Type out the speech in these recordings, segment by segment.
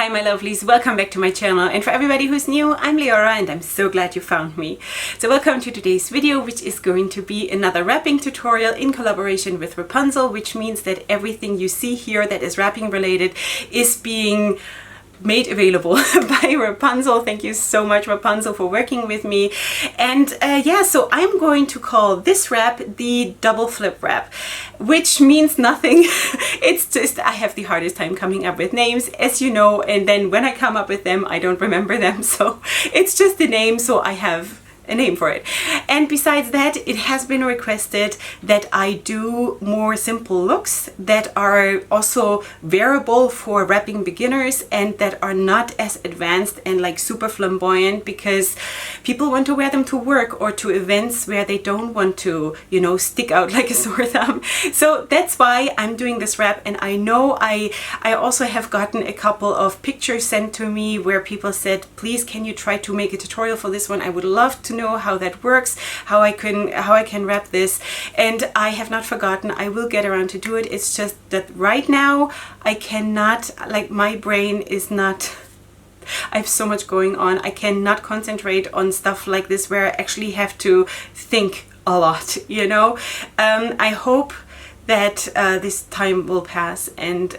Hi my lovelies, welcome back to my channel, and for everybody who's new, I'm Leorah and I'm so glad you found me. So welcome to today's video, which is going to be another wrapping tutorial in collaboration with Wrapunzel, which means that everything you see here that is wrapping related is being made available by Wrapunzel. Thank you so much, Wrapunzel, for working with me. And yeah, so I'm going to call this wrap the double flip wrap, which means nothing. It's just I have the hardest time coming up with names, as you know, and then when I come up with them I don't remember them, so it's just the name, so I have a name for it. And besides that, it has been requested that I do more simple looks that are also wearable for wrapping beginners and that are not as advanced and like super flamboyant, because people want to wear them to work or to events where they don't want to, you know, stick out like a sore thumb. So that's why I'm doing this wrap. And I know I also have gotten a couple of pictures sent to me where people said, please can you try to make a tutorial for this one? I would love to know how that works, how I can wrap this, and I have not forgotten. I will get around to do it. It's just that right now I cannot, like, my brain is not, I have so much going on. I cannot concentrate on stuff like this where I actually have to think a lot, you know. I hope that this time will pass and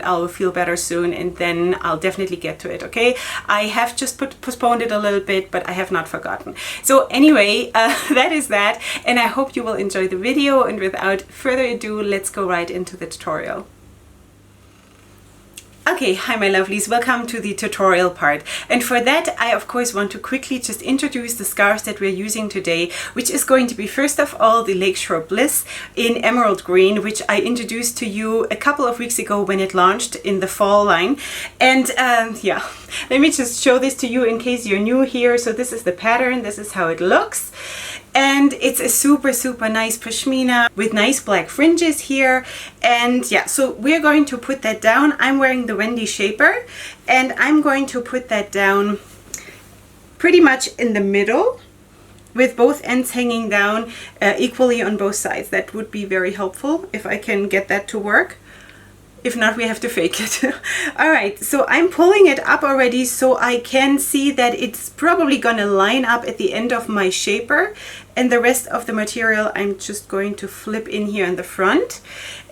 I'll feel better soon, and then I'll definitely get to it, okay? I have just postponed it a little bit, but I have not forgotten. So anyway, that is that, and I hope you will enjoy the video, and without further ado, let's go right into the tutorial. Okay, hi my lovelies, welcome to the tutorial part. And for that, I of course want to quickly just introduce the scarves that we're using today, which is going to be first of all the Lakeshore Bliss in emerald green, which I introduced to you a couple of weeks ago when it launched in the fall line. And yeah, let me just show this to you in case you're new here. So this is the pattern, this is how it looks. And it's a super nice pashmina with nice black fringes here. And yeah, so we're going to put that down. I'm wearing the Wendy Shaper, and I'm going to put that down pretty much in the middle with both ends hanging down equally on both sides. That would be very helpful if I can get that to work. If not, we have to fake it. All right, so I'm pulling it up already so I can see that it's probably gonna line up at the end of my shaper, and the rest of the material I'm just going to flip in here in the front,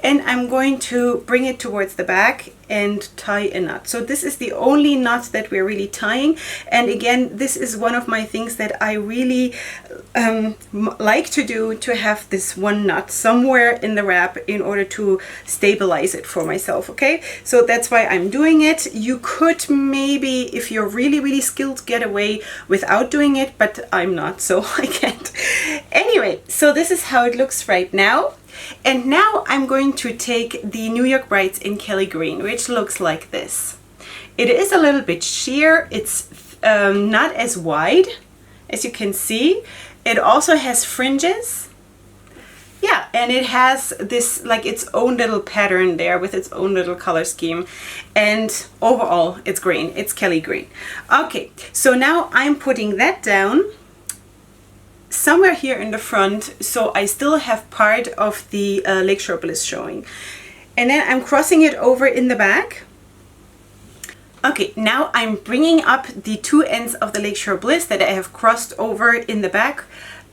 and I'm going to bring it towards the back and tie a knot. So this is the only knot that we're really tying, and again, this is one of my things that I really like to do, to have this one knot somewhere in the wrap in order to stabilize it for myself, okay? So that's why I'm doing it. You could maybe, if you're really skilled, get away without doing it, but I'm not, so I can't. Anyway, so this is how it looks right now. And now I'm going to take the New York Brights in Kelly Green, which looks like this. It is a little bit sheer. It's not as wide, as you can see. It also has fringes. Yeah, and it has this, like, its own little pattern there with its own little color scheme. And overall, it's green. It's Kelly Green. Okay, so now I'm putting that down somewhere here in the front, so I still have part of the Lakeshore Bliss showing. And then I'm crossing it over in the back. Okay, now I'm bringing up the two ends of the Lakeshore Bliss that I have crossed over in the back,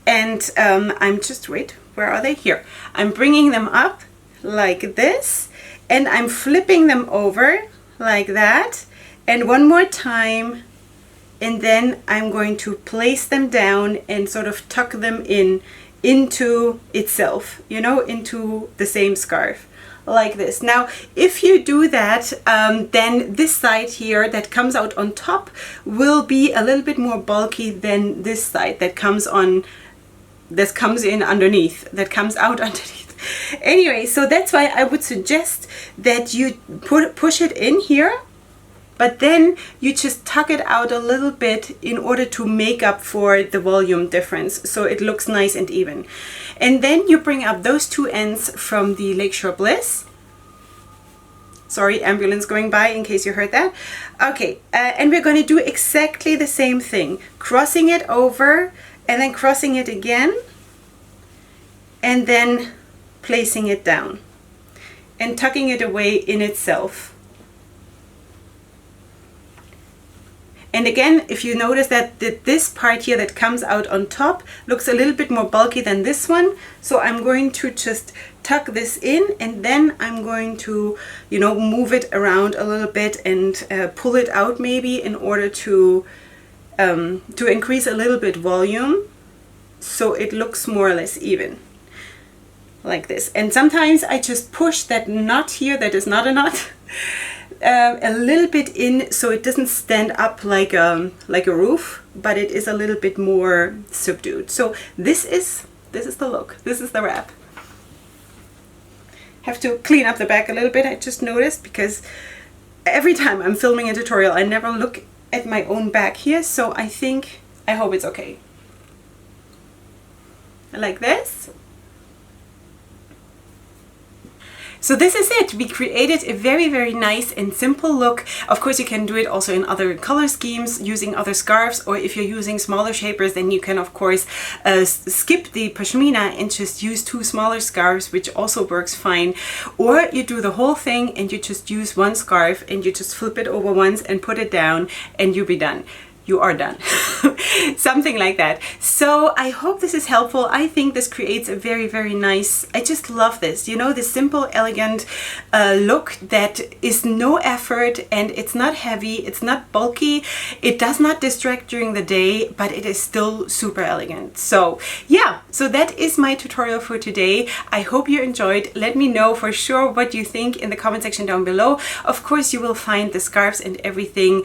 and I'm just, wait, where are they? Here. I'm bringing them up like this, and I'm flipping them over like that, and one more time, and then I'm going to place them down and sort of tuck them into itself, you know, into the same scarf, like this. Now, if you do that, then this side here that comes out on top will be a little bit more bulky than this side that comes on, that comes in underneath, that comes out underneath. Anyway, so that's why I would suggest that you push it in here, but then you just tuck it out a little bit in order to make up for the volume difference, so it looks nice and even. And then you bring up those two ends from the Lakeshore Bliss. Sorry, ambulance going by, in case you heard that. Okay, and we're going to do exactly the same thing. Crossing it over, and then crossing it again, and then placing it down and tucking it away in itself. And again, if you notice that this part here that comes out on top looks a little bit more bulky than this one, so I'm going to just tuck this in, and then I'm going to, you know, move it around a little bit and pull it out maybe in order to increase a little bit volume, so it looks more or less even. Like this. And sometimes I just push that knot here that is not a knot a little bit in, so it doesn't stand up like a roof, but it is a little bit more subdued. So this is the look. This is the wrap. Have to clean up the back a little bit, I just noticed, because every time I'm filming a tutorial I never look at my own back here, so I hope it's okay. Like this. So this is it. We created a very, very nice and simple look. Of course, you can do it also in other color schemes using other scarves, or if you're using smaller shapers, then you can of course skip the pashmina and just use 2 smaller scarves, which also works fine. Or you do the whole thing and you just use 1 scarf and you just flip it over once and put it down and you'll be done. You are done. Something like that. So I hope this is helpful. I think this creates a very, very nice, I just love this, you know, this simple, elegant look that is no effort, and it's not heavy, it's not bulky, it does not distract during the day, but it is still super elegant. So yeah, so that is my tutorial for today. I hope you enjoyed. Let me know for sure what you think in the comment section down below. Of course, you will find the scarves and everything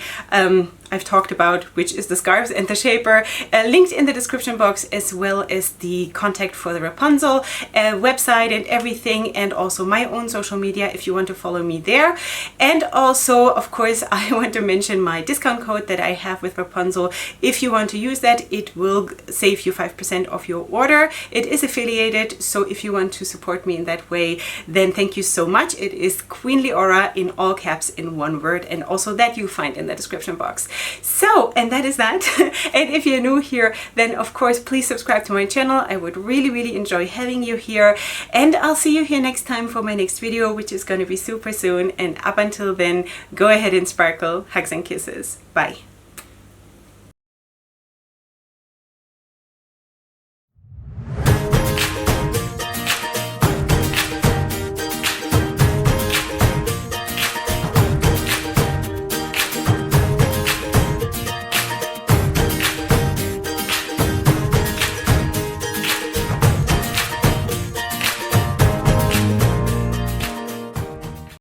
I've talked about, which is the scarves and the shaper, linked in the description box, as well as the contact for the Wrapunzel website and everything, and also my own social media if you want to follow me there. And also, of course, I want to mention my discount code that I have with Wrapunzel. If you want to use that, it will save you 5% of your order. It is affiliated, so if you want to support me in that way, then thank you so much. It is Queen Leorah in all caps in one word, and also that you find in the description box. So, and that is that. And if you're new here, then of course please subscribe to my channel. I would really, really enjoy having you here, and I'll see you here next time for my next video, which is going to be super soon. And up until then, go ahead and sparkle. Hugs and kisses. Bye.